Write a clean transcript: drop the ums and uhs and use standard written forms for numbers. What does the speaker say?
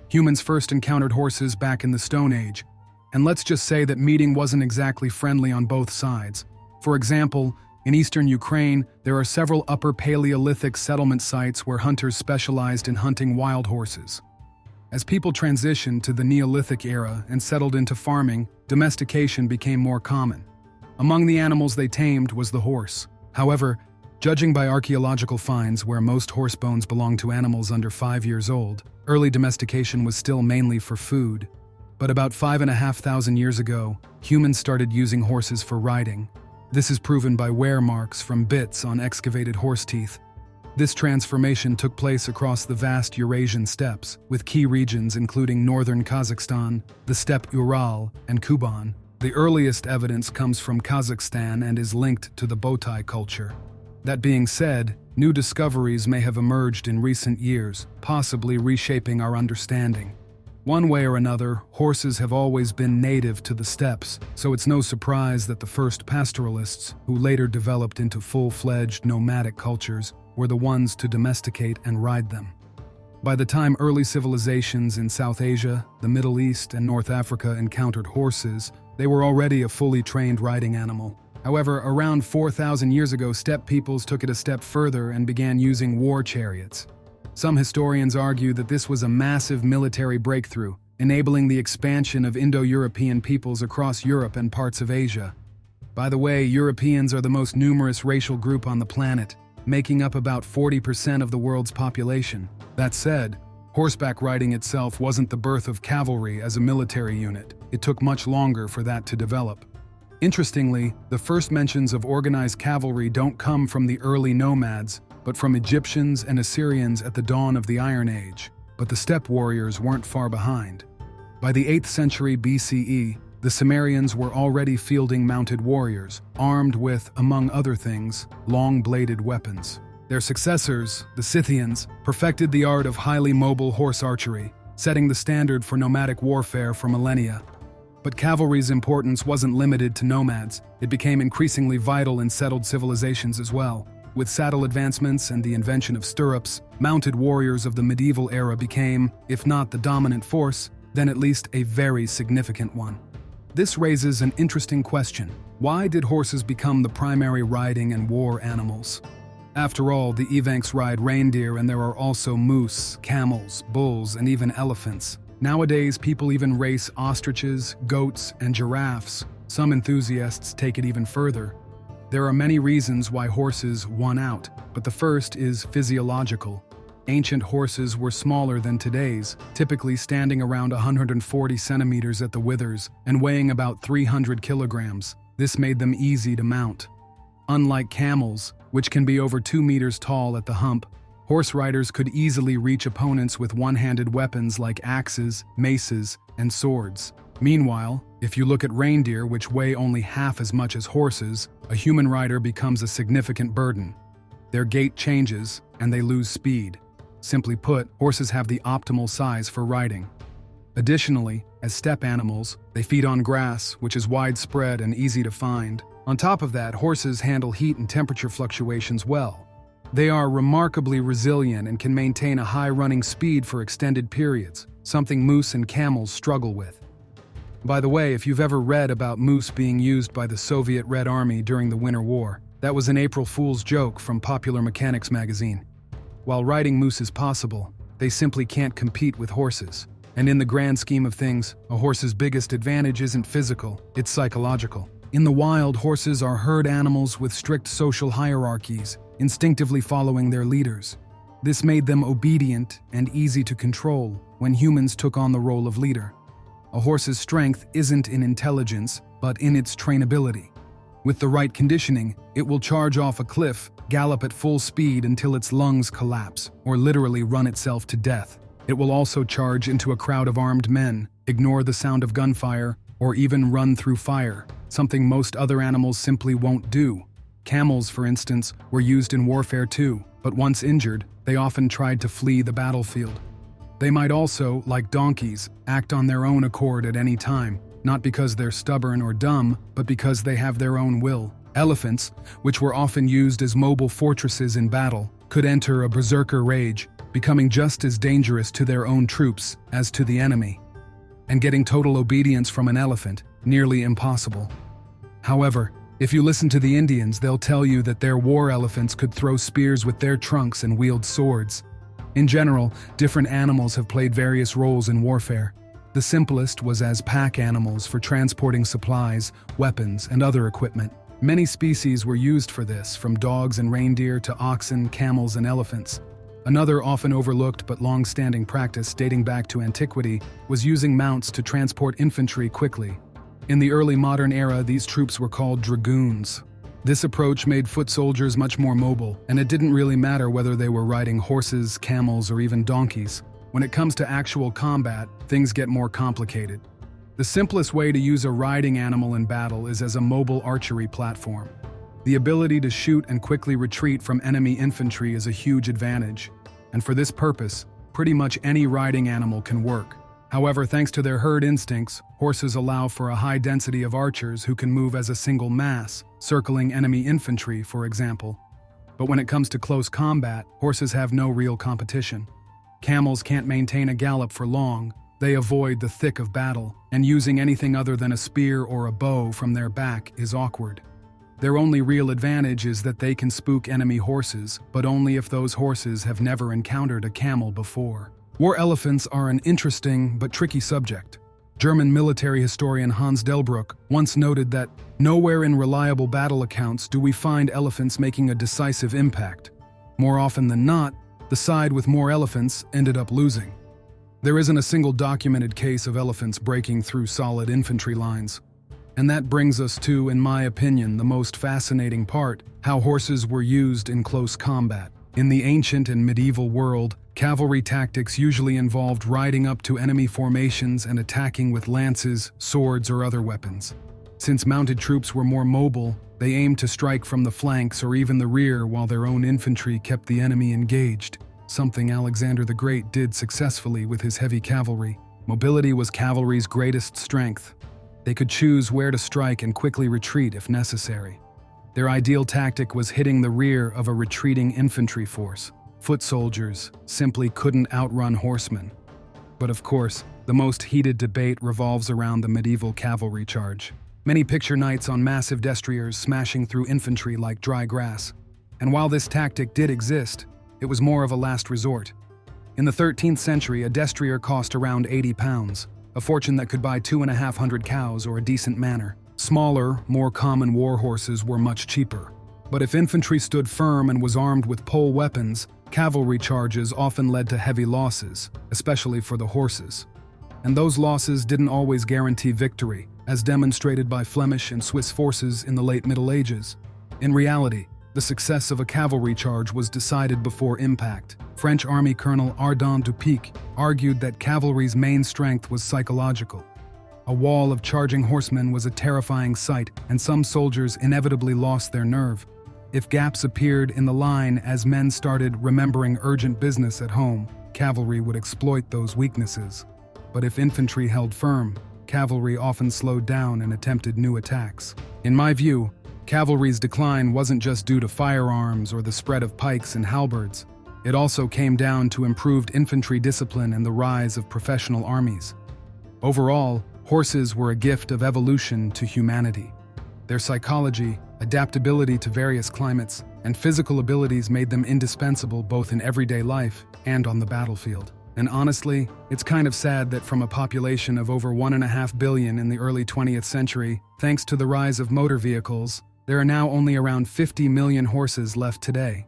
Humans first encountered horses back in the Stone Age, and let's just say that meeting wasn't exactly friendly on both sides. For example, in eastern Ukraine, there are several Upper Paleolithic settlement sites where hunters specialized in hunting wild horses. As people transitioned to the Neolithic era and settled into farming, domestication became more common. Among the animals they tamed was the horse. However, judging by archaeological finds where most horse bones belong to animals under 5 years old, early domestication was still mainly for food. But about 5,500 years ago, humans started using horses for riding. This is proven by wear marks from bits on excavated horse teeth. This transformation took place across the vast Eurasian steppes, with key regions including northern Kazakhstan, the steppe Ural, and Kuban. The earliest evidence comes from Kazakhstan and is linked to the Botai culture. That being said, new discoveries may have emerged in recent years, possibly reshaping our understanding. One way or another, horses have always been native to the steppes, so it's no surprise that the first pastoralists, who later developed into full-fledged nomadic cultures, were the ones to domesticate and ride them. By the time early civilizations in South Asia, the Middle East, and North Africa encountered horses, they were already a fully trained riding animal. However, around 4,000 years ago, steppe peoples took it a step further and began using war chariots. Some historians argue that this was a massive military breakthrough, enabling the expansion of Indo-European peoples across Europe and parts of Asia. By the way, Europeans are the most numerous racial group on the planet, making up about 40% of the world's population. That said, horseback riding itself wasn't the birth of cavalry as a military unit. It took much longer for that to develop. Interestingly, the first mentions of organized cavalry don't come from the early nomads, but from Egyptians and Assyrians at the dawn of the Iron Age. But the steppe warriors weren't far behind. By the 8th century BCE, the Sumerians were already fielding mounted warriors, armed with, among other things, long-bladed weapons. Their successors, the Scythians, perfected the art of highly mobile horse archery, setting the standard for nomadic warfare for millennia. But cavalry's importance wasn't limited to nomads. It became increasingly vital in settled civilizations as well. With saddle advancements and the invention of stirrups, mounted warriors of the medieval era became, if not the dominant force, then at least a very significant one. This raises an interesting question. Why did horses become the primary riding and war animals? After all, the Evanks ride reindeer, and there are also moose, camels, bulls, and even elephants. Nowadays, people even race ostriches, goats, and giraffes. Some enthusiasts take it even further. There are many reasons why horses won out, but the first is physiological. Ancient horses were smaller than today's, typically standing around 140 centimeters at the withers and weighing about 300 kilograms. This made them easy to mount. Unlike camels, which can be over 2 meters tall at the hump, horse riders could easily reach opponents with one-handed weapons like axes, maces, and swords. Meanwhile, if you look at reindeer, which weigh only half as much as horses, a human rider becomes a significant burden. Their gait changes, and they lose speed. Simply put, horses have the optimal size for riding. Additionally, as steppe animals, they feed on grass, which is widespread and easy to find. On top of that, horses handle heat and temperature fluctuations well. They are remarkably resilient and can maintain a high running speed for extended periods, something moose and camels struggle with. By the way, if you've ever read about moose being used by the Soviet Red Army during the Winter War, that was an April Fool's joke from Popular Mechanics magazine. While riding moose is possible, they simply can't compete with horses. And in the grand scheme of things, a horse's biggest advantage isn't physical, it's psychological. In the wild, horses are herd animals with strict social hierarchies, instinctively following their leaders. This made them obedient and easy to control when humans took on the role of leader. A horse's strength isn't in intelligence, but in its trainability. With the right conditioning, it will charge off a cliff, gallop at full speed until its lungs collapse, or literally run itself to death. It will also charge into a crowd of armed men, ignore the sound of gunfire, or even run through fire, something most other animals simply won't do. Camels, for instance, were used in warfare too, but once injured, they often tried to flee the battlefield. They might also, like donkeys, act on their own accord at any time, not because they're stubborn or dumb, but because they have their own will. Elephants, which were often used as mobile fortresses in battle, could enter a berserker rage, becoming just as dangerous to their own troops as to the enemy, and getting total obedience from an elephant, nearly impossible. However, if you listen to the Indians, they'll tell you that their war elephants could throw spears with their trunks and wield swords. In general, different animals have played various roles in warfare. The simplest was as pack animals for transporting supplies, weapons, and other equipment. Many species were used for this, from dogs and reindeer to oxen, camels, and elephants. Another often overlooked but long-standing practice dating back to antiquity was using mounts to transport infantry quickly. In the early modern era, these troops were called dragoons. This approach made foot soldiers much more mobile, and it didn't really matter whether they were riding horses, camels, or even donkeys. When it comes to actual combat, things get more complicated. The simplest way to use a riding animal in battle is as a mobile archery platform. The ability to shoot and quickly retreat from enemy infantry is a huge advantage, and for this purpose, pretty much any riding animal can work. However, thanks to their herd instincts, horses allow for a high density of archers who can move as a single mass, circling enemy infantry, for example. But when it comes to close combat, horses have no real competition. Camels can't maintain a gallop for long. They avoid the thick of battle, and using anything other than a spear or a bow from their back is awkward. Their only real advantage is that they can spook enemy horses, but only if those horses have never encountered a camel before. War elephants are an interesting but tricky subject. German military historian Hans Delbruck once noted that nowhere in reliable battle accounts do we find elephants making a decisive impact. More often than not, the side with more elephants ended up losing. There isn't a single documented case of elephants breaking through solid infantry lines. And that brings us to, in my opinion, the most fascinating part: how horses were used in close combat. In the ancient and medieval world, cavalry tactics usually involved riding up to enemy formations and attacking with lances, swords, or other weapons. Since mounted troops were more mobile, they aimed to strike from the flanks or even the rear while their own infantry kept the enemy engaged, something Alexander the Great did successfully with his heavy cavalry. Mobility was cavalry's greatest strength. They could choose where to strike and quickly retreat if necessary. Their ideal tactic was hitting the rear of a retreating infantry force. Foot soldiers simply couldn't outrun horsemen. But of course, the most heated debate revolves around the medieval cavalry charge. Many picture knights on massive destriers smashing through infantry like dry grass. And while this tactic did exist, it was more of a last resort. In the 13th century, a destrier cost around 80 pounds, a fortune that could buy 250 cows or a decent manor. Smaller, more common war horses were much cheaper. But if infantry stood firm and was armed with pole weapons, cavalry charges often led to heavy losses, especially for the horses. And those losses didn't always guarantee victory, as demonstrated by Flemish and Swiss forces in the late Middle Ages. In reality, the success of a cavalry charge was decided before impact. French Army Colonel Ardent Dupic argued that cavalry's main strength was psychological. A wall of charging horsemen was a terrifying sight, and some soldiers inevitably lost their nerve. If gaps appeared in the line as men started remembering urgent business at home, cavalry would exploit those weaknesses. But if infantry held firm, cavalry often slowed down and attempted new attacks. In my view, cavalry's decline wasn't just due to firearms or the spread of pikes and halberds. It also came down to improved infantry discipline and the rise of professional armies. Overall, horses were a gift of evolution to humanity. Their psychology, adaptability to various climates, and physical abilities made them indispensable both in everyday life and on the battlefield. And honestly, it's kind of sad that from a population of over 1.5 billion in the early 20th century, thanks to the rise of motor vehicles, there are now only around 50 million horses left today.